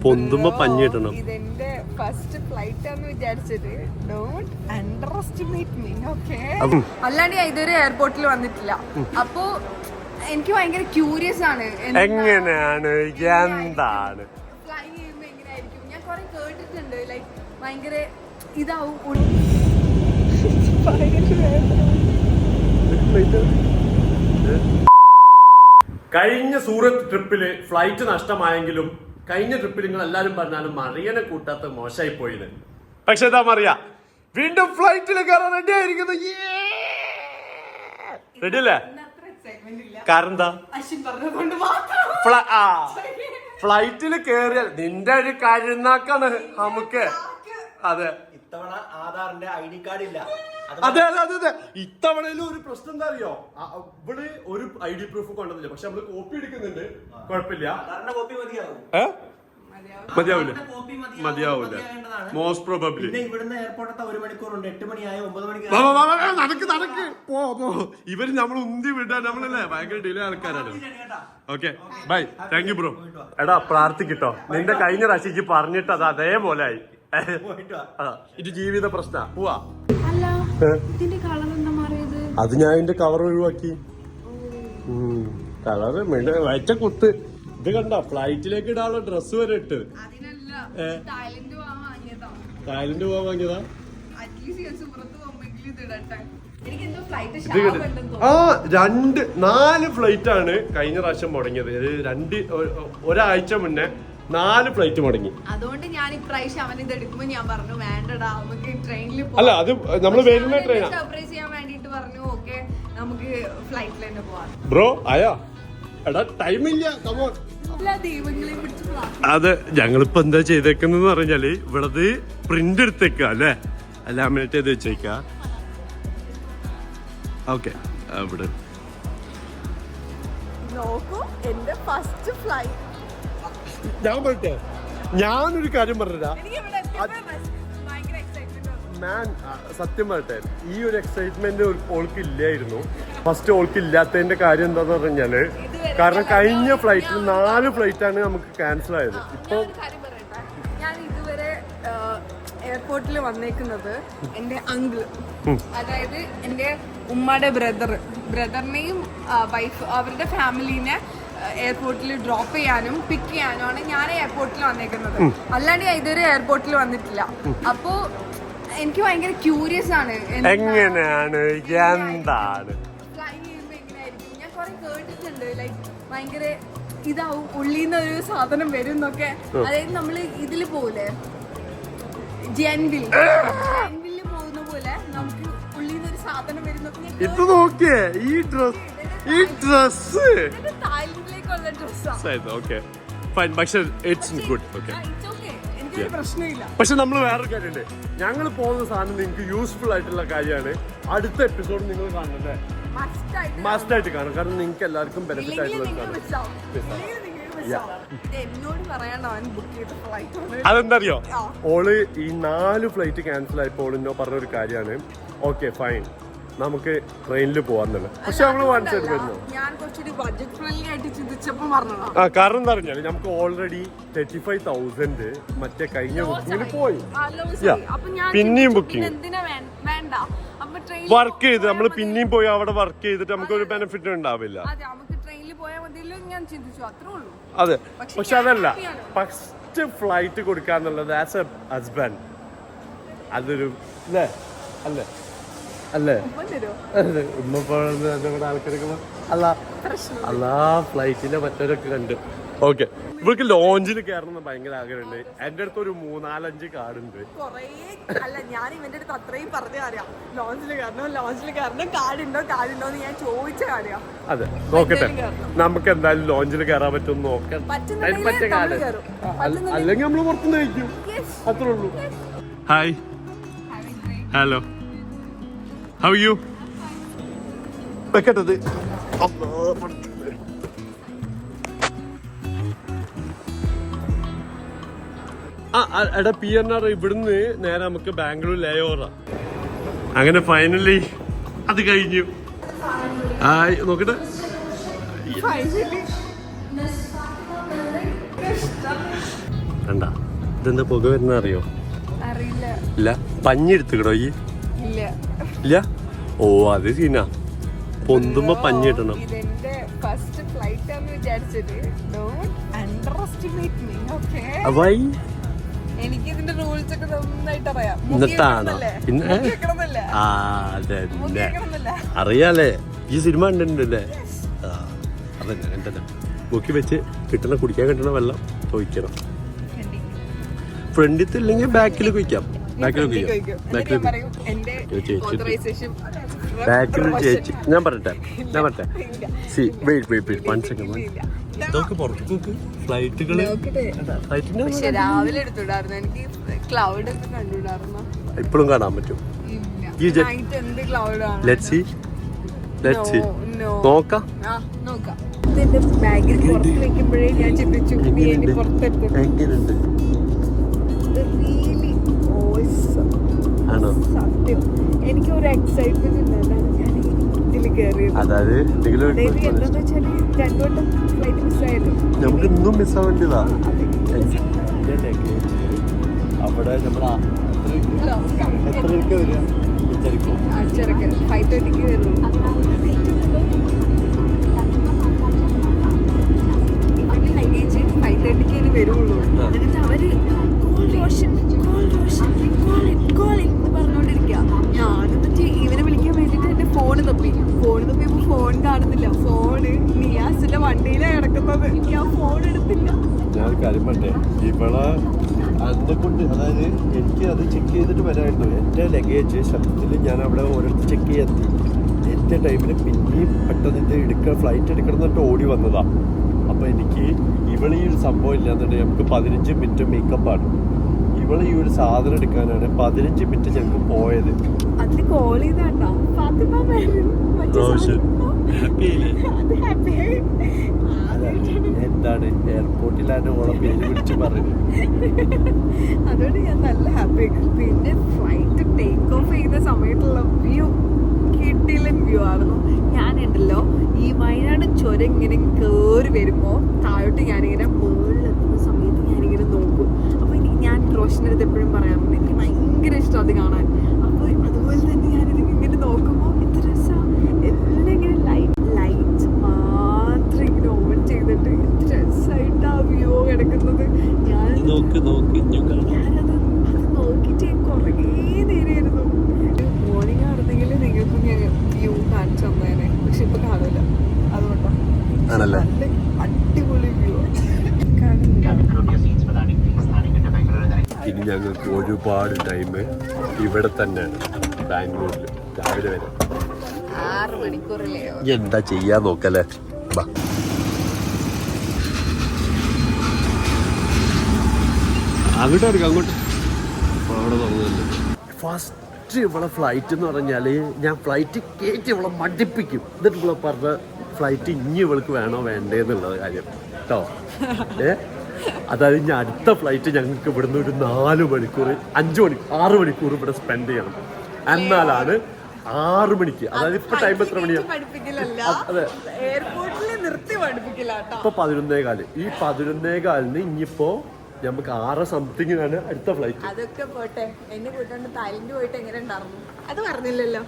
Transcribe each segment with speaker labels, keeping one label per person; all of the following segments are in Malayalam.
Speaker 1: പൊന്തുമ്പോ പഞ്ഞി കിട്ടണം.
Speaker 2: ഇതെന്റെ ഫസ്റ്റ് ഫ്ലൈറ്റ് ആണെന്ന് വിചാരിച്ചത്. Don't underestimate me, okay? അല്ലാണ്ട് ഞാൻ ഇതുവരെ എയർപോർട്ടിൽ വന്നിട്ടില്ല. അപ്പോ എനിക്ക് ഭയങ്കര ക്യൂരിയസ് ആണ്
Speaker 1: എങ്ങനെയാണ് എന്താണ്
Speaker 2: ഫ്ലൈ ചെയ്യുമ്പോ എങ്ങനെയായിരിക്കും. ഞാൻ കുറെ കേട്ടിട്ടുണ്ട് ലൈക്ക് ഭയങ്കര ഇതാവും.
Speaker 1: കഴിഞ്ഞ സൂറത്ത് ട്രിപ്പില് ഫ്ലൈറ്റ് നഷ്ടമായെങ്കിലും കഴിഞ്ഞ ട്രിപ്പിൽ നിങ്ങൾ എല്ലാരും പറഞ്ഞാലും മറിയനെ കൂട്ടാത്ത മോശമായി പോയത്. പക്ഷെ എന്താ മറിയ വീണ്ടും ഫ്ലൈറ്റിൽ കയറാൻ റെഡി ആയിരിക്കുന്നു. റെഡി അല്ലേ? കാരണം എന്താ ഫ്ലൈറ്റിൽ കേറിയാൽ നിന്റെ ഒരു കരുന്നാക്കാണ് നമുക്ക്. അതെ,
Speaker 3: ഇത്തവണ ആധാറിന്റെ ID കാർഡ് ഇല്ല.
Speaker 1: അതെ അതെ അതെ അതെ. ഇത്തവണയിലും ഒരു പ്രശ്നം എന്താ അറിയോ, ഇവിടെ ഒരു ID പ്രൂഫ് കൊണ്ടുവന്നില്ല. പക്ഷെ നമ്മള് കോപ്പി എടുക്കുന്നുണ്ട്, കുഴപ്പമില്ല.
Speaker 3: കോപ്പി മതിയാവും.
Speaker 1: മതിയാവില്ല, മതിയാവൂല മോസ്റ്റ് പ്രോബബ്ലി.
Speaker 3: പിന്നെ ഇവിടുന്ന് എയർപോർട്ട് 1 മണിക്കൂറുണ്ട്. 8 മണിയായോ 9 മണിക്ക്
Speaker 1: നടക്ക് പോ. ഇവര് നമ്മൾ ഉന്തി വിടാൻ നമ്മളല്ലേ ഭയങ്കര ഡിലേ ആൾക്കാരാണ്. Okay bye, thank you bro. എടാ പ്രാർത്ഥിക്കട്ടോ, നിന്റെ കഴിഞ്ഞ പ്രാവശ്യം പറഞ്ഞിട്ട് അത് അതേപോലെ ആയി. ഇത് ജീവിത പ്രശ്ന. പോവാ. അത് ഞാൻ ഇതിന്റെ കവർ ഒഴിവാക്കി. കളറ് വയറ്റ കുത്ത്. ഇത് കണ്ട ഫ്ലൈറ്റിലേക്ക് ഇടാനുള്ള ഡ്രസ് വരെ ഇട്ട്. തായ്ലൻഡ് പോവാൻ വാങ്ങിയതാ. ആ 4 ഫ്ലൈറ്റ് ആണ് കഴിഞ്ഞ പ്രാവശ്യം മുടങ്ങിയത്. ഒരാഴ്ച മുന്നേ 4 ഫ്ലൈറ്റ് മുടങ്ങി.
Speaker 2: അതുകൊണ്ട് ഞാൻ ഇപ്രാവശ്യം അവൻ ഇത് എടുക്കുമ്പോ ഞാൻ പറഞ്ഞു വേണ്ടടാ നമുക്ക് ട്രെയിനിൽ
Speaker 1: അല്ല, അത് നമ്മള് വരുന്ന ട്രെയിനാ.
Speaker 2: സർപ്രൈസ് ചെയ്യാൻ വേണ്ടിട്ട് പറഞ്ഞു ഓക്കെ നമുക്ക് ഫ്ലൈറ്റിൽ തന്നെ പോവാം.
Speaker 1: ബ്രോ ആയാ? എടാ ടൈമില്ല. കമോൺ. അതെ, ഞങ്ങളിപ്പോ എന്താ ചെയ്തേക്കെന്ന് പറഞ്ഞാല് ഇവിടത് പ്രിന്റ് എടുത്തേക്ക അല്ലേ, ലാമിനേറ്റ് ചെയ്ത് വെച്ചേക്ക. ഓക്കെ, ഇവിടെ
Speaker 2: എന്റെ ഫസ്റ്റ് ഫ്ലൈറ്റ്.
Speaker 1: ഞാൻ പറട്ടെ, ഞാനൊരു കാര്യം പറഞ്ഞാ ഞാൻ സത്യം പറട്ടെ, ഈ ഒരു എക്സൈറ്റ്മെന്റ് ഓൾക്ക് ഇല്ലായിരുന്നു. ഫസ്റ്റ് ഓൾക്ക് ഇല്ലാത്തതിന്റെ കാര്യം എന്താന്ന് പറഞ്ഞാല്, കാരണം കഴിഞ്ഞ ഫ്ലൈറ്റിൽ 4 ഫ്ലൈറ്റ് ആണ് നമുക്ക് ക്യാൻസൽ ആയത്. ഇപ്പൊ
Speaker 2: ഞാൻ ഇതുവരെ എയർപോർട്ടിൽ വന്നേക്കുന്നത് എന്റെ അങ്കിള്, അതായത് എന്റെ ഉമ്മയുടെ ബ്രദറിനെയും വൈഫ് അവരുടെ ഫാമിലീനെ എയർപോർട്ടിൽ ഡ്രോപ്പ് ചെയ്യാനും പിക്ക് ചെയ്യാനുമാണ് ഞാൻ എയർപോർട്ടിൽ വന്നേക്കുന്നത്. അല്ലാണ്ട് ഞാൻ ഇതുവരെ എയർപോർട്ടിൽ വന്നിട്ടില്ല. അപ്പോ എനിക്ക് ഭയങ്കര ക്യൂരിയസ് ആണ്
Speaker 1: എങ്ങനെയാണ് എന്താണ്
Speaker 2: ഫ്ലൈ ചെയ്യുമ്പോ എങ്ങനെയായിരിക്കും. ഞാൻ കുറെ കേട്ടിട്ടുണ്ട് ലൈക്ക് ഭയങ്കര ഇതാവും, ഉള്ളിന്ന് ഒരു സാധനം വരും എന്നൊക്കെ. അതായത് നമ്മള് ഇതില് പോലെ ജെൻവില്ല് പോകുന്ന പോലെ നമുക്ക് ഉള്ളിന്ന് ഒരു സാധനം വരുന്നൊക്കെ.
Speaker 1: ഇത് നോക്കിയേ, ഈ ഡ്രസ്
Speaker 2: തായ്ലൻഡിലേക്കുള്ള ഡ്രസ്സാണ്.
Speaker 1: ഓക്കെ ഫൈൻ, പക്ഷെ ഇറ്റ്സ് ഗുഡ്. ഓക്കെ,
Speaker 2: പ്രശ്നമില്ല.
Speaker 1: പക്ഷെ നമ്മൾ വേറൊരു കാര്യമുണ്ട്, ഞങ്ങൾ പോകുന്ന സാധനം നിങ്ങൾക്ക് യൂസ്ഫുൾ ആയിട്ടുള്ള കാര്യമാണ്. അടുത്ത എപ്പിസോഡ് നിങ്ങൾ കാണണ്ടേ, മസ്റ്റ് ആയിട്ട് കാണും. കാരണം നിങ്ങൾക്ക് എല്ലാവർക്കും ബെനിഫിറ്റ് ആയിട്ടുള്ള അതെന്തറിയോ, ഓള് ഈ 4 ഫ്ലൈറ്റ് ക്യാൻസൽ ആയപ്പോൾ ഓളിന്നോ പറഞ്ഞൊരു കാര്യമാണ്, ഓക്കെ ഫൈൻ നമുക്ക് ട്രെയിനിൽ പോവാന്നുള്ളത്. പക്ഷെ നമ്മള് വൺ സൈഡ് വരുന്നു. കാരണം എന്താ പറഞ്ഞാല് നമുക്ക് ഓൾറെഡി 35,000 മറ്റേ കഴിഞ്ഞ ബുക്കിങ്ങിന് പോയി. പിന്നെയും ബുക്കിംഗ് വർക്ക് ചെയ്ത് നമ്മള് പിന്നെയും പോയി അവിടെ വർക്ക് ചെയ്തിട്ട് നമുക്ക് ഒരു ബെനിഫിറ്റ് ഉണ്ടാവില്ല. അതെ, പക്ഷെ അതല്ല, ഫസ്റ്റ് ഫ്ലൈറ്റ് കൊടുക്കാന്നുള്ളത് ആസ് എ ഹസ്ബൻഡ് അതൊരു അല്ലേ അല്ലേ അല്ലേ ഉമ്മ ആൾക്കാരൊക്കെ അല്ല ഫ്ലൈറ്റിലെ മറ്റവരൊക്കെ കണ്ട്. ഓക്കെ, ഇവർക്ക് ലോഞ്ചിൽ കയറണം ഭയങ്കര ആഗ്രഹമുണ്ട്. എന്റെ അടുത്ത് ഒരു 3-4-5 കാർഡ് ഉണ്ട്.
Speaker 2: ഞാൻ ഇവന്റെ അടുത്ത് അത്രയും പറഞ്ഞു അറിയാം, ലോഞ്ചിൽ കയറണം കാർഡുണ്ടോ എന്ന് ഞാൻ ചോദിച്ച കാര്യം.
Speaker 1: അതെ, നോക്കട്ടെ നമുക്ക് എന്തായാലും ലോഞ്ചിൽ കയറാൻ പറ്റുമെന്ന് നോക്കാം. പറ്റിയ കാർഡ് അല്ലെങ്കിൽ നമ്മള് പുറത്തുനിന്ന് കഴിക്കും, അത്രേ ഉള്ളൂ. Hi, hello, how you? വെക്കട്ടത് എടാ PNR ഇവിടുന്ന് നേരെ നമുക്ക് ബാംഗ്ലൂർ ലേ ഓവറാ. അങ്ങനെ ഫൈനലി അത് കഴിഞ്ഞു. നോക്കട്ടെ, കണ്ട ഇതെന്താ പുക വരുന്ന അറിയോ?
Speaker 2: അറിയില്ല.
Speaker 1: ഇല്ല പഞ്ഞെടുത്തുക്കടോ ഈ
Speaker 2: ഇല്ല.
Speaker 1: ഇല്ല. ഓ അത് സീനാ, പൊന്തുമ്പോ പഞ്ഞി കിട്ടണം.
Speaker 2: ഇതെന്റെ ഫസ്റ്റ് ഫ്ലൈറ്റ് ആണെന്ന് വിചാരിച്ചിട്ട് don't underestimate me. Okay,
Speaker 1: why?
Speaker 2: എനിക്ക് ഇതിന്റെ റൂൾസ് ഒക്കെ നന്നായിട്ട് അറിയാം.
Speaker 1: എന്നിട്ടാണോ പിന്നെ അതന്നെ അറിയാലേ, ഈ സിനിമ കണ്ടിട്ടുണ്ടല്ലേ? അതന്നെ എന്തെല്ലാം മുക്കി വെച്ച് കിട്ടണ കുടിക്കാൻ കിട്ടണ വെള്ളം ചോദിക്കണം. ഫ്രണ്ടിൽ ഇല്ലെങ്കിൽ ബാക്കിൽ കുഴിക്കാം. ബാക്കിൽ ചേച്ചി ഞാൻ പറയട്ടെ സി വെയിറ്റ് 1 സെക്കൻഡ്. ഇതൊക്കെ പുറത്തേക്ക് ഫ്ലൈറ്റുകള്
Speaker 2: രാവിലെ എടുത്തുണ്ടായിരുന്നു. എനിക്ക് ക്ലൗഡ് ഒക്കെ കണ്ടുണ്ടായിരുന്നു.
Speaker 1: ഇപ്പോഴും കാണാൻ പറ്റും. നോക്കാം.
Speaker 2: ഇതിന്റെ ബാഗിൽ പുറത്ത് വെക്കുമ്പോഴേ ഞാൻ ചിന്തിച്ചു പുറത്തെടുത്തു. സത്യം എനിക്ക് ഒരു എക്സൈറ്റ്മെന്റ് ഉണ്ടായിരുന്നു. ഞാൻ ഇതിൽ കയറിയത്.
Speaker 1: അതായത്
Speaker 2: എന്താന്ന് വെച്ചാല് 2 വട്ടം ഫ്ലൈറ്റ് മിസ്സായല്ലോ.
Speaker 1: നമുക്ക് ഇന്നും മിസ്സാവേണ്ടതാ. അവിടെ നമ്മൾ എത്രയൊക്കെ വരിക?
Speaker 2: 5:30 വരുള്ളൂ. ലഗേജ് 5:30 വരുള്ളൂ. എന്നിട്ട് അവര് പറഞ്ഞോണ്ടിരിക്കുക. ഞാനെന്നിട്ട് ഇവനെ വിളിക്കാൻ വേണ്ടിട്ട് എന്റെ ഫോണ് തപ്പിയപ്പോ ഫോൺ കാണുന്നില്ല. ഫോണ് നിയാസിന്റെ വണ്ടിയിലാണ് കിടക്കുന്നത്. എനിക്ക് ആ ഫോൺ എടുത്തില്ല.
Speaker 1: ഞാൻ കാര്യം പറഞ്ഞേ, ഇവളെ അതിനെ കൊണ്ട് അതായത് എനിക്ക് അത് ചെക്ക് ചെയ്തിട്ട് വരായിരുന്നു. എൻ്റെ ലഗേജ് ശബ്ദത്തിൽ ഞാൻ അവിടെ ഓരോരുത്തർ ചെക്ക് ചെയ്യാത്തി എൻ്റെ ടൈമിൽ പിന്നെയും പെട്ടെന്ന് ഇത് ഫ്ലൈറ്റ് എടുക്കണം എന്നിട്ട് ഓടി വന്നതാ. അപ്പോൾ എനിക്ക് ഇവളീ ഒരു സംഭവം ഇല്ലാന്നുണ്ടെങ്കിൽ നമുക്ക് 15 മിനിറ്റ് മേക്കപ്പാണ്. ഇവള് ഈ ഒരു സാധനം എടുക്കാനാണ് 15 മിനിറ്റ് ഞങ്ങൾക്ക് പോയത്.
Speaker 2: അതിന് കോൾ ചെയ്താട്ടോ
Speaker 1: എന്താണ് എയർപോർട്ടിലാണ് ഓളെ പേര് വിളിച്ച് പറയുന്നത്.
Speaker 2: അതുകൊണ്ട് ഞാൻ നല്ല ഹാപ്പി. പിന്നെ ഫ്ലൈറ്റ് ടേക്ക് ഓഫ് ചെയ്യുന്ന സമയത്തുള്ള വ്യൂ കിട്ടിയിലും വ്യൂ ആയിരുന്നു. ഞാനുണ്ടല്ലോ ഈ വയനാട് ചുരം ഇങ്ങനെ കയറി വരുമ്പോൾ താഴോട്ട് ഞാനിങ്ങനെ മുകളിലെത്തുന്ന സമയത്ത് ഞാനിങ്ങനെ നോക്കും. അപ്പോൾ ഞാൻ റോഷനടുത്ത് എപ്പോഴും പറയാറുണ്ട് എനിക്ക് ഭയങ്കര ഇഷ്ടം അത് കാണാൻ. അപ്പോൾ അതുപോലെ തന്നെ ഞാനിത് ഇങ്ങനെ നോക്കുമ്പോൾ എന്ത് രസമാണ്. എല്ലാം ഇങ്ങനെ ലൈറ്റ് മാത്രം ഇങ്ങനെ ഓൺ ചെയ്തിട്ട് എന്ത് രസമായിട്ട് ആ വ്യൂ കിടക്കുന്നത്. ഞാനത് നോക്കിയിട്ട് കുറേ നേരമായിരുന്നു. മോർണിംഗ് ആയിരുന്നെങ്കിൽ നിങ്ങൾക്ക് ഞാൻ വ്യൂ കാണിച്ചു തന്നേനെ. പക്ഷെ ഇപ്പൊ കാണില്ല. അതുകൊണ്ടാണ് അടിപൊളി വ്യൂ.
Speaker 1: ഇനി ഞങ്ങൾക്ക് ഒരുപാട് ടൈം ഇവിടെ തന്നെയാണ് ബാംഗ്ലൂരിൽ രാവിലെ വരെ
Speaker 2: 6 മണിക്കൂറില്ലേ.
Speaker 1: എന്താ ചെയ്യാൻ നോക്കല്ലേ. അങ്ങോട്ട് എടുക്കാം അങ്ങോട്ട്. അവിടെ തുറന്നല്ലേ ഫസ്റ്റ് ഇവിടെ ഫ്ലൈറ്റ് എന്ന് പറഞ്ഞാൽ ഞാൻ ഫ്ലൈറ്റ് കയറ്റി ഇവിടെ മടിപ്പിക്കും. എന്നിട്ട് ഇവിടെ പറഞ്ഞ ഫ്ലൈറ്റ് ഇനി ഇവൾക്ക് വേണോ വേണ്ടേന്നുള്ളത് കാര്യം കേട്ടോ. അതായത് ഇനി അടുത്ത ഫ്ലൈറ്റ് ഞങ്ങൾക്ക് ഇവിടുന്ന് ഒരു 4 മണിക്കൂർ 6 മണിക്കൂർ ഇവിടെ സ്പെൻഡ് ചെയ്യണം. എന്നാലാണ് 6 മണിക്ക്, അതായത് ഇപ്പൊ ടൈം എത്ര മണിയാണ്? അതെ, ഇപ്പൊ 11:15. ഈ 11:15 ഇനിയിപ്പോ നമുക്ക് 6 സംതിങ്ങിനാണ് അടുത്ത ഫ്ലൈറ്റ്.
Speaker 2: അതൊക്കെ പോട്ടെ, എന്നെ കൂട്ടോണ്ട് തായ്ലൻഡ് പോയിട്ട് എങ്ങനെ ഉണ്ടായിരുന്നു അത് പറഞ്ഞില്ലല്ലോ.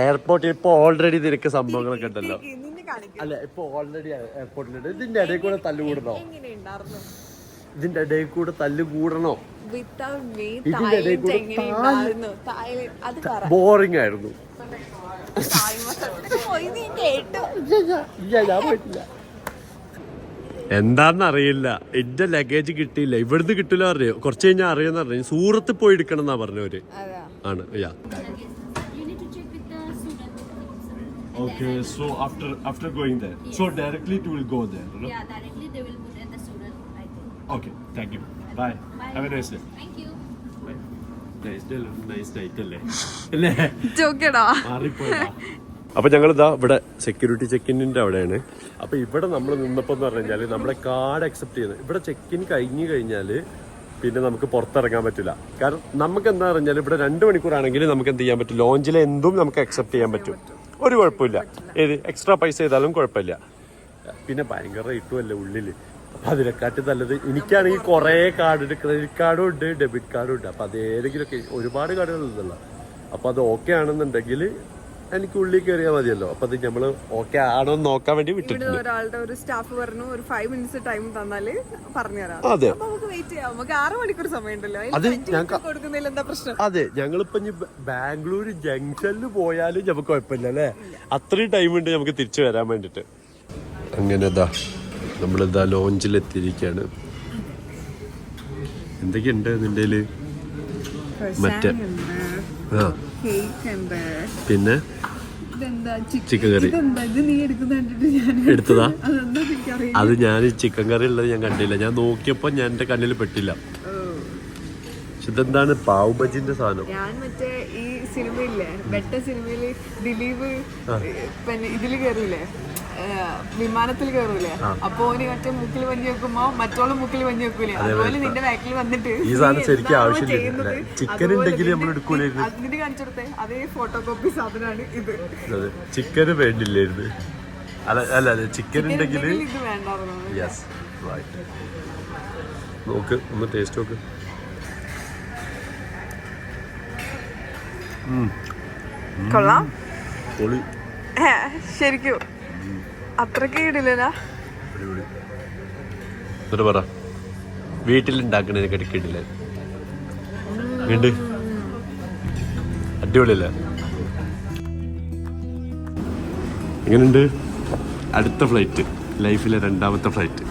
Speaker 1: എയർപോർട്ടിൽ ഇപ്പൊ ഓൾറെഡി നിനക്ക് സംഭവങ്ങളൊക്കെ ഉണ്ടല്ലോ. അല്ല ഇപ്പൊ ഓൾറെഡി എയർപോർട്ടിലുണ്ട്. ഇതിന്റെ ഇടയിൽ കൂടെ തല്ല് കൂടണോ? ഇതിന്റെ ഇടയിൽ കൂടെ തല്ല് കൂടണോ? ഇതിന്റെ ഇടയിൽ കൂടെ ബോറിംഗ് ആയിരുന്നു. ഞാൻ പോയിട്ടില്ല. എന്താന്നറിയില്ല, എന്റെ ലഗേജ് കിട്ടിയില്ല. ഇവിടുന്ന് കിട്ടില്ല അറിയോ, കുറച്ച് കഴിഞ്ഞാൽ അറിയാന്ന് പറഞ്ഞു. സൂറത്ത് പോയി എടുക്കണം എന്നാ പറഞ്ഞവര്. ആണ് യാ. Okay, so after going there, so directly it will go there, no?
Speaker 4: Yeah, directly they will put at the student, I think.
Speaker 1: Okay, thank you. Bye. Have a nice day.
Speaker 4: Thank you.
Speaker 1: Bye. Nice night അല്ലേ? അല്ലേ?
Speaker 2: ജോക്കടാ.
Speaker 1: മാറിപ്പോയതാ. അപ്പോൾ ഞങ്ങളിതാ ഇവിടെ സെക്യൂരിറ്റി ചെക്കിൻ്റെ അവിടെയാണ്. അപ്പോൾ ഇവിടെ നമ്മൾ നിന്നപ്പോൾ എന്ന് പറഞ്ഞു കഴിഞ്ഞാൽ നമ്മളെ കാർഡ് അക്സെപ്റ്റ് ചെയ്യുന്നത്. ഇവിടെ ചെക്കിൻ കഴിഞ്ഞ് കഴിഞ്ഞാൽ പിന്നെ നമുക്ക് പുറത്തിറങ്ങാൻ പറ്റില്ല. കാരണം നമുക്ക് എന്താ പറഞ്ഞാൽ ഇവിടെ 2 മണിക്കൂറാണെങ്കിൽ നമുക്ക് എന്ത് ചെയ്യാൻ പറ്റും, ലോഞ്ചിലെ എന്തും നമുക്ക് അക്സെപ്റ്റ് ചെയ്യാൻ പറ്റും. ഒരു കുഴപ്പമില്ല. ഏത് എക്സ്ട്രാ പൈസ ചെയ്താലും കുഴപ്പമില്ല. പിന്നെ ഭയങ്കര റേറ്റും അല്ലേ ഉള്ളിൽ. അപ്പം അതിനെക്കാട്ടി നല്ലത് എനിക്കാണെങ്കിൽ കുറേ കാർഡ് ക്രെഡിറ്റ് കാർഡും ഉണ്ട് ഡെബിറ്റ് കാർഡും ഉണ്ട്. അപ്പം അതേതെങ്കിലുമൊക്കെ ഒരുപാട് കാർഡുകളുണ്ടല്ലോ. അപ്പോൾ അത് ഓക്കെ ആണെന്നുണ്ടെങ്കിൽ എനിക്ക് ഉള്ളിൽ കയറിയാൽ മതിയല്ലോ. അപ്പം അത് നമ്മൾ ഓക്കെ ആണോ എന്ന് നോക്കാൻ വേണ്ടി വിട്ടിട്ടുണ്ട്.
Speaker 2: ഒരാളുടെ ഒരു സ്റ്റാഫ് പറഞ്ഞു ഒരു 5 minutes ടൈം തന്നാല് പറഞ്ഞുതരാം.
Speaker 1: അതെ,
Speaker 2: നമുക്ക് വെയിറ്റ് ചെയ്യാം. നമുക്ക് 6 മണിക്കൂർ സമയമുണ്ടല്ലോ.
Speaker 1: അത്
Speaker 2: കൊടുക്കുന്നതിൽ എന്താ പ്രശ്നം?
Speaker 1: അതെ, ഞങ്ങളിപ്പോ ഇനി ബാംഗ്ലൂർ ജംഗ്ഷനിൽ പോയാലും നമുക്ക് കുഴപ്പമില്ല അല്ലേ. അത്രയും ടൈം ഉണ്ട് നമുക്ക് തിരിച്ചു വരാൻ വേണ്ടിട്ട്. അങ്ങനെ നമ്മളിതാ ലോഞ്ചിലെത്തിയിരിക്കുകയാണ്. എന്തൊക്കെയുണ്ട് നിന്റെ മറ്റേ പിന്നെ ചിക്കൻ കറി എടുത്തതാ. അത് ഞാൻ ചിക്കൻ കറി ഉള്ളത് ഞാൻ കണ്ടില്ല. ഞാൻ നോക്കിയപ്പോ ഞാൻ എന്റെ കണ്ണിൽ പെട്ടില്ല. പക്ഷെ ഇതെന്താണ് പാവ് ബജിന്റെ സാധനം.
Speaker 2: ഞാൻ മറ്റേ ഈ സിനിമയില്ലേ ബെറ്റ സിനിമയില് ദിലീപ് പിന്നെ ഇതില് കയറിയില്ലേ വിമാനത്തിൽ കയറൂലേ. അപ്പൊ ഓന് മറ്റേ മുക്കിൽ വഞ്ഞി വെക്കുമ്പോ മറ്റോളം മുക്കിൽ വഞ്ഞി വെക്കൂലേ. അതുപോലെ നിന്റെ ബാക്കിൽ വന്നിട്ട്
Speaker 1: ഈ സാധനം ശരിക്കും ആവശ്യമില്ല. ചിക്കൻ ഉണ്ടെങ്കിൽ നമ്മൾ എടുക്കൂലായിരുന്നു.
Speaker 2: അതിന് കാണിച്ചു കൊടുത്തേ അതേ ഫോട്ടോ കോപ്പി സാധനമാണ് ഇത്.
Speaker 1: ചിക്കന് വേണ്ടില്ലായിരുന്നു. അല്ല ചിക്കൻ ഉണ്ടെങ്കിൽ
Speaker 2: ഇത് വേണ്ടായിരുന്നു.
Speaker 1: Yes right. നോക്ക് ഒന്ന് ടേസ്റ്റ് നോക്ക്.
Speaker 2: കൊള്ളാം.
Speaker 1: പൊളി
Speaker 2: ശരിക്കും അത്രക്ക് ഇടില്ല.
Speaker 1: എന്നിട്ട് പറ വീട്ടിലുണ്ടാക്കണതിനെ കിടക്കിട്ടില്ല. അടിപൊളിയല്ലേ? എങ്ങനെയുണ്ട്? അടുത്ത ഫ്ലൈറ്റ്, ലൈഫിലെ 2ാമത്തെ ഫ്ലൈറ്റ്.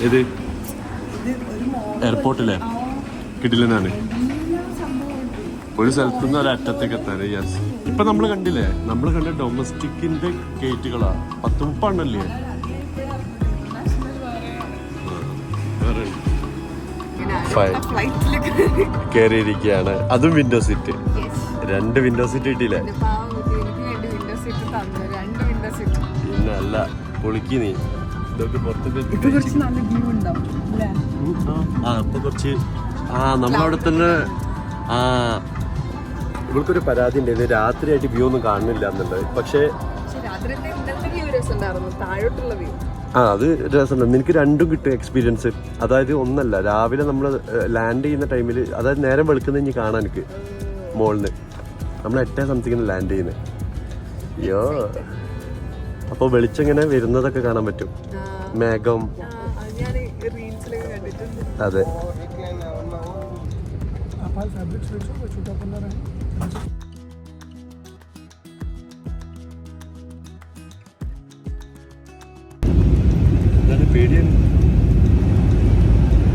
Speaker 1: ഏത് എയർപോർട്ടിലെ കിടിലനാണ്. ഒരു സ്ഥലത്തുനിന്ന് ഒരറ്റത്തേക്ക് എത്താറ്. യെസ്. ഇപ്പൊ നമ്മൾ കണ്ടില്ലേ, നമ്മൾ കണ്ട ഡൊമസ്റ്റിക്കിന്റെ ഗേറ്റുകളാ 10-30 കയറിയിരിക്കുകയാണ്. അതും വിൻഡോ സീറ്റ്. 2 വിൻഡോ സീറ്റ് കിട്ടിയില്ലേ? പിന്നെ അല്ല പൊളിക്ക് നീ ഇതൊക്കെ പുറത്തൊക്കെ ഇപ്പൊ കുറച്ച് നമ്മളവിടെ തന്നെ. ഇവൾക്കൊരു പരാതി ഉണ്ടായിരുന്നു, രാത്രിയായിട്ട് വ്യൂ ഒന്നും കാണുന്നില്ല എന്നുള്ളത്. പക്ഷേ അത് രസമുണ്ട്. നിനക്ക് രണ്ടും കിട്ടും എക്സ്പീരിയൻസ്. അതായത് ഒന്നല്ല, രാവിലെ നമ്മൾ ലാൻഡ് ചെയ്യുന്ന ടൈമിൽ, അതായത് നേരം വെളുക്കുന്ന ഇനി കാണാൻ എനിക്ക് മോളിന്ന് നമ്മൾ 8 സംതിങ്ങിന് ലാൻഡ് ചെയ്യുന്നത്. അയ്യോ, അപ്പോൾ വെളിച്ചെങ്ങനെ വരുന്നതൊക്കെ കാണാൻ പറ്റും. മേഘം. അതെ. പേടിയാണ്.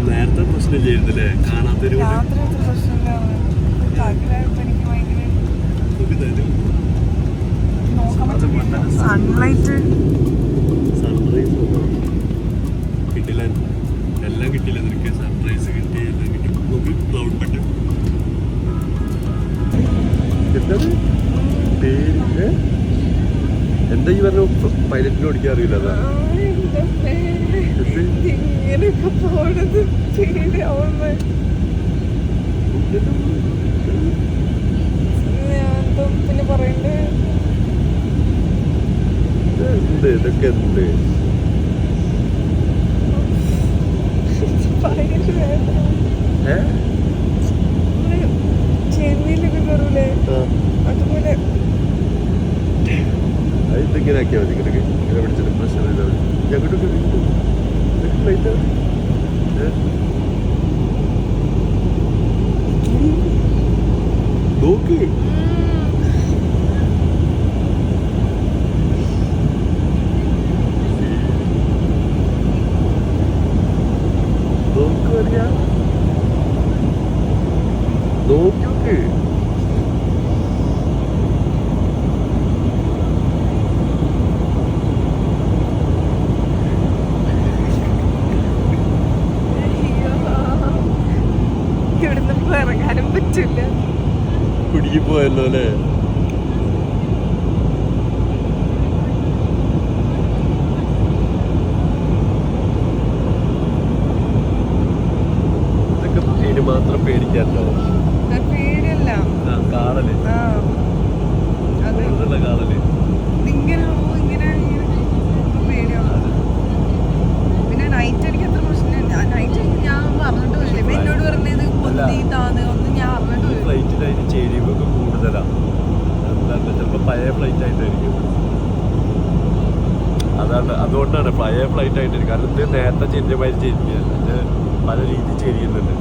Speaker 1: നേരത്തെ പ്രശ്നമില്ലായിരുന്നല്ലേ കാണാത്തൊരു
Speaker 2: സൺലൈറ്റ്
Speaker 1: കിട്ടില്ല. എല്ലാം കിട്ടില്ല നിനക്ക്. സർപ്രൈസ് കിട്ടി, എല്ലാം കിട്ടി. നോക്ക് ക്ലൗഡ് ബട്ട്. എന്താ ഈ പറഞ്ഞു? പൈലറ്റിന് ഓടിക്കാൻ അറിയില്ല. അതാ
Speaker 2: ഇങ്ങനെയൊക്കെ പോണത് പേടിയാവുന്ന. പിന്നെ പറയണ്ടേ
Speaker 1: ഇതൊക്കെ എന്ത്
Speaker 2: ചെന്നൈയിലൊക്കെ കയറൂലേ അതുപോലെ.
Speaker 1: അതിങ്ങനെ ആക്കിയാൽ മതി. ഇങ്ങനെ ഇങ്ങനെ പിടിച്ചിട്ട് പ്രശ്നമില്ല. ഞങ്ങോട്ടൊക്കെ ഫ്ലൈറ്റ് നോക്ക്. നോക്ക് അറിയാ, നോക്ക്.
Speaker 2: ഇവിടുന്ന് ഇറങ്ങാനും പറ്റില്ല.
Speaker 1: കുടുങ്ങി പോയല്ലോ അല്ലേ? ഇരിക്കുന്നത്. അതുകൊണ്ടാണ് പഴയ ഫ്ലൈറ്റ് ആയിട്ട്. കാരണം ഇത് നേരത്തെ ചെരിഞ്ഞമാതിരി ചെരിഞ്ഞല്ല, ഇത് പല രീതി ചെരിയുന്നുണ്ട്.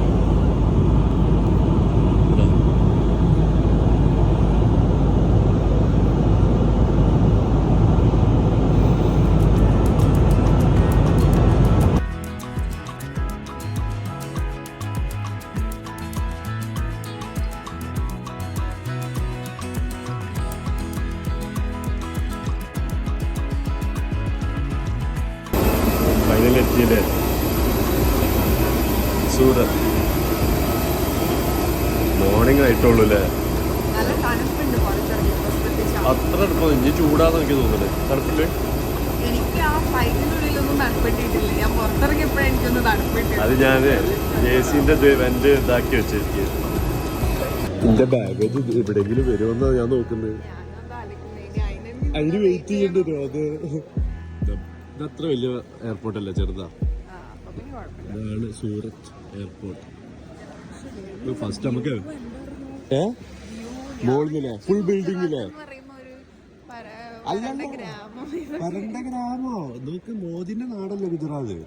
Speaker 1: ഫൈനലെത്തിയില്ലേ സൂറത്ത്. മോർണിംഗ് ആയിട്ടുള്ളൂ അല്ലേ?
Speaker 2: നല്ല തണുപ്പുണ്ട് പുറത്തിറങ്ങിയപ്പോൾ ശ്രദ്ധിച്ചാൽ.
Speaker 1: അത്ര അടുപ്പം ഇനി ചൂടാന്ന് എനിക്ക് തോന്നുന്നത് തണുപ്പില്.
Speaker 2: എനിക്ക് ആ ഫ്ലൈറ്റിനുള്ളിലൊന്നും തണുപ്പെട്ടിട്ടില്ല. ഞാൻ പുറത്തിറങ്ങിയപ്പോഴേ എനിക്കൊന്ന് തണുപ്പെട്ടില്ല.
Speaker 1: അത് ഞാൻ ജേസിന്റെ വെന്റ് ഇതാക്കി വെച്ചിരിക്കും. എന്റെ ബാഗേജ് എവിടെയെങ്കിലും വരുമെന്നാ ഞാൻ നോക്കുന്നത്. അതിന് വെയിറ്റ് ചെയ്യേണ്ടതോ? അത് അത്ര വലിയ എയർപോർട്ട് അല്ല, ചെറുതാ. ഇതാണ് സൂറത്ത് എയർപോർട്ട്. ഫസ്റ്റ് നമുക്ക് മോളിലെ ഫുൾ ബിൽഡിങ്ങിലെ വരണ്ട ഗ്രാമോ നോക്ക്. മോദിന്റെ നാടല്ലേ ഗുജറാത്ത്.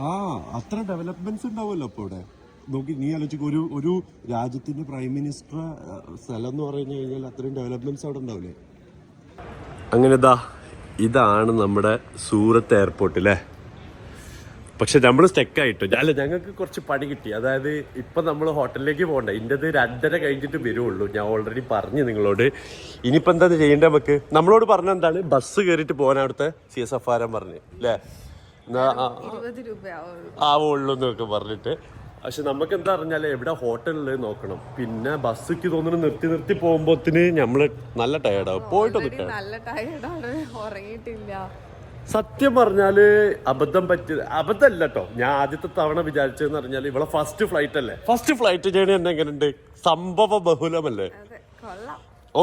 Speaker 1: ആ അത്ര ഡെവലപ്മെന്റ്സ് ഉണ്ടാവുമല്ലോ അപ്പൊ ഇവിടെ. നോക്കി നീ ആലോചിക്കും, ഒരു രാജ്യത്തിന്റെ പ്രൈം മിനിസ്റ്റർ സ്ഥലം എന്ന് പറഞ്ഞു കഴിഞ്ഞാൽ അത്രയും ഡെവലപ്മെന്റ്സ് അവിടെ ഉണ്ടാവില്ലേ. അങ്ങനെ ഇതാണ് നമ്മുടെ സൂറത്ത് എയർപോർട്ട് അല്ലേ. പക്ഷെ നമ്മൾ സ്റ്റെക്കായിട്ടു. അല്ല, ഞങ്ങൾക്ക് കുറച്ച് പണി കിട്ടി. അതായത് ഇപ്പം നമ്മൾ ഹോട്ടലിലേക്ക് പോകണ്ട. ഇൻ്റെത് 2:30 കഴിഞ്ഞിട്ട് വരുള്ളൂ. ഞാൻ ഓൾറെഡി പറഞ്ഞു നിങ്ങളോട്. ഇനിയിപ്പോൾ എന്താ ചെയ്യേണ്ടത്? നമുക്ക് നമ്മളോട് പറഞ്ഞ എന്താണ്, ബസ് കയറിയിട്ട് പോകാൻ അവിടുത്തെ CSF പറഞ്ഞു അല്ലേ. ആവുള്ളൂ എന്നൊക്കെ പറഞ്ഞിട്ട്. പക്ഷെ നമുക്ക് എന്താ പറഞ്ഞാൽ എവിടെ ഹോട്ടലിൽ നോക്കണം. പിന്നെ ബസ്സൊക്കെ തോന്നുന്നു നിർത്തി പോകുമ്പോത്തിന് നമ്മള് നല്ല ടയർഡാവും. പോയിട്ടൊന്നും
Speaker 2: ഉറങ്ങിയിട്ടില്ല.
Speaker 1: സത്യം പറഞ്ഞാല് അബദ്ധമല്ല കേട്ടോ. ഞാൻ ആദ്യത്തെ തവണ വിചാരിച്ചതെന്ന് പറഞ്ഞാൽ ഇവിടെ ഫസ്റ്റ് ഫ്ലൈറ്റ് അല്ലേ. ഫസ്റ്റ് ഫ്ലൈറ്റ് ജേണി തന്നെ എങ്ങനെയുണ്ട്? സംഭവ ബഹുലമല്ലേ,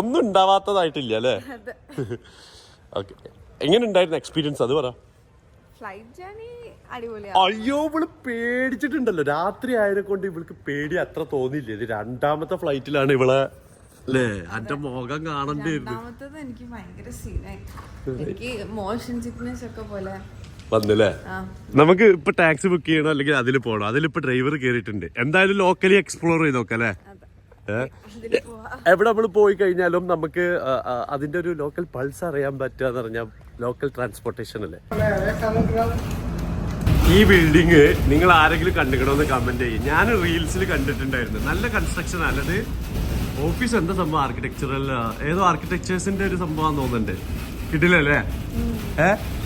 Speaker 1: ഒന്നും ഉണ്ടാവാത്തതായിട്ടില്ല അല്ലേ. ഓക്കെ, എങ്ങനെ ഉണ്ടായിരുന്നു എക്സ്പീരിയൻസ് അത് പറ. അയ്യോ, ഇവള് പേടിച്ചിട്ടുണ്ടല്ലോ. രാത്രി ആയതിനെ കൊണ്ട് ഇവൾക്ക് പേടി അത്ര തോന്നിയില്ലേ. ഇത് 2ാമത്തെ ഫ്ലൈറ്റിലാണ് ഇവളെ അല്ലേ. എന്റെ മുഖം കാണണ്ടായിരുന്നു.
Speaker 2: എനിക്ക് ഭയങ്കര സീനായി. എനിക്ക് മോഷൻ സിക്നസ് ഒക്കെ പോലെ
Speaker 1: വന്നല്ലേ. നമുക്ക് ഇപ്പൊ ടാക്സി ബുക്ക് ചെയ്യണോ അല്ലെങ്കിൽ അതിൽ പോകണോ? അതിലിപ്പോ ഡ്രൈവർ കയറിയിട്ടുണ്ട്. എന്തായാലും ലോക്കലി എക്സ്പ്ലോർ ചെയ്ത് നോക്കാം അല്ലേ. എവിടെ നമ്മൾ പോയി കഴിഞ്ഞാലും നമുക്ക് അതിന്റെ ഒരു ലോക്കൽ പൾസ് അറിയാൻ പറ്റുക എന്ന് പറഞ്ഞാൽ ലോക്കൽ ട്രാൻസ്പോർട്ടേഷൻ അല്ലേ. ഈ ബിൽഡിങ് നിങ്ങൾ ആരെങ്കിലും കണ്ടിക്കണമെന്ന് കമന്റ് ചെയ്യും. ഞാൻ റീൽസിൽ കണ്ടിട്ടുണ്ടായിരുന്നു. നല്ല കൺസ്ട്രക്ഷൻ അല്ലത്. ഓഫീസ് എന്താ സംഭവം? ആർക്കിടെക്ചറൽ ഏതോ ആർക്കിടെക്ചേഴ്സിന്റെ ഒരു സംഭവം തോന്നുന്നുണ്ട്. കിട്ടില്ലല്ലേ?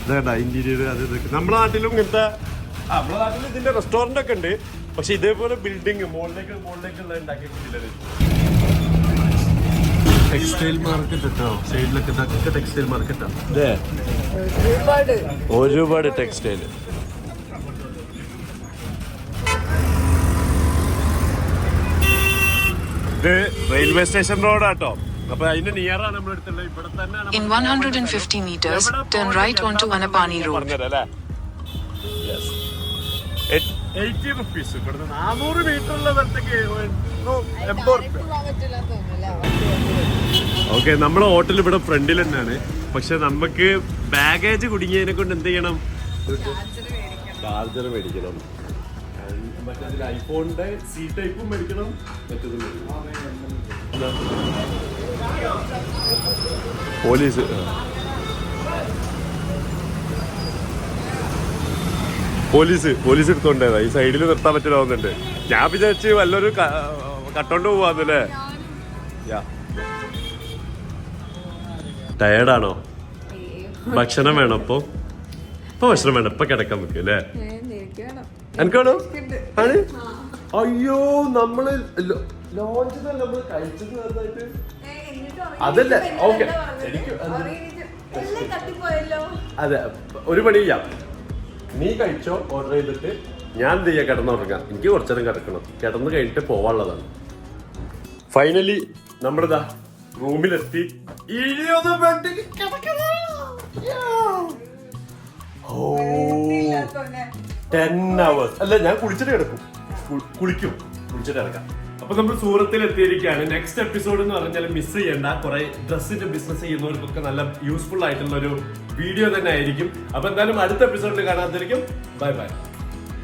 Speaker 1: ഇതേണ്ട ഇന്റീരിയർ അത് ഇതൊക്കെ. നമ്മുടെ നാട്ടിലും ഇങ്ങനത്തെ, നമ്മുടെ നാട്ടിൽ ഇതിന്റെ റെസ്റ്റോറന്റ് ഒക്കെ ഉണ്ട്. പക്ഷെ ഇതേപോലെ ബിൽഡിങ് മുകളിലേക്കുള്ള ഉണ്ടാക്കിയിട്ടില്ല. ടെക്സ്റ്റൈൽ മാർക്കറ്റ് കേട്ടോ. സൈഡിലൊക്കെ ഇതൊക്കെ ടെക്സ്റ്റൈൽ മാർക്കറ്റാ. ഒരുപാട് ടെക്സ്റ്റൈൽ. ഇത് റെയിൽവേ സ്റ്റേഷൻ റോഡാട്ടോ. അപ്പൊ അതിന്റെ നിയറാണ് നമ്മൾ എടുത്തുള്ളത്. ഇവിടെ തന്നെ
Speaker 5: In 150 meters, turn right onto Anapani Road.
Speaker 1: പറഞ്ഞല്ലേ. 80 റുപ്പീസ്. ഇവിടുന്ന് 400 മീറ്റർ ഉള്ള സ്ഥലത്തേക്ക് 80 റുപ്യ. ഓക്കെ, നമ്മളെ ഹോട്ടൽ ഇവിടെ ഫ്രണ്ടിൽ തന്നെയാണ്. പക്ഷെ നമുക്ക് ബാഗേജ് കുടുങ്ങിയതിനെ കൊണ്ട് എന്ത് ചെയ്യണം? ചാർജർ മേടിക്കണം. മറ്റേ ഐഫോണിന്റെ സി ടൈപ്പും മേടിക്കണം. മറ്റേതും പോലീസ് എടുത്തോണ്ടേതാ. ഈ സൈഡിൽ നിർത്താൻ പറ്റില്ലാവുന്നുണ്ട്. ഞാൻ വിചാരിച്ച് വല്ലൊരു കട്ടോണ്ട് പോവാന്നല്ലേ. ടയേർഡാണോ? ഭക്ഷണം വേണം. ഇപ്പൊ ഭക്ഷണം വേണം. ഇപ്പൊ കിടക്കാൻ പറ്റും അല്ലേ? എനിക്കാണോ? ആണ്. അയ്യോ, നമ്മള് ലോഞ്ചിൽ നമ്മള് കഴിച്ചത് നന്നായിട്ട് അതല്ലേ. ഓക്കെ, എനിക്ക് അതെ. ഒരു പണി ചെയ്യാം. നീ കഴിച്ചോ ഓർഡർ ചെയ്തിട്ട്. ഞാൻ എന്ത് ചെയ്യാം, കിടന്നുറങ്ങാം. എനിക്ക് കുറച്ചേരം കിടക്കണം. കിടന്ന് കഴിഞ്ഞിട്ട് പോവാനുള്ളതാണ്. ഫൈനലി നമ്മളിതാ റൂമിലെത്തി. 10 hours അല്ല, ഞാൻ കുളിച്ചിട്ട് കിടക്കും. കുളിച്ചിട്ട് കിടക്കാം. അപ്പൊ നമ്മൾ സൂറത്തിൽ എത്തിയിരിക്കുകയാണ്. നെക്സ്റ്റ് എപ്പിസോഡ് എന്ന് പറഞ്ഞാൽ മിസ് ചെയ്യേണ്ട, കുറെ ഡ്രസ്സിന്റെ ബിസിനസ് ചെയ്യുന്നവർക്കൊക്കെ നല്ല യൂസ്ഫുൾ ആയിട്ടുള്ള ഒരു വീഡിയോ തന്നെ ആയിരിക്കും. അപ്പൊ എന്തായാലും അടുത്ത എപ്പിസോഡിൽ കാണാതിരിക്കും. Bye bye.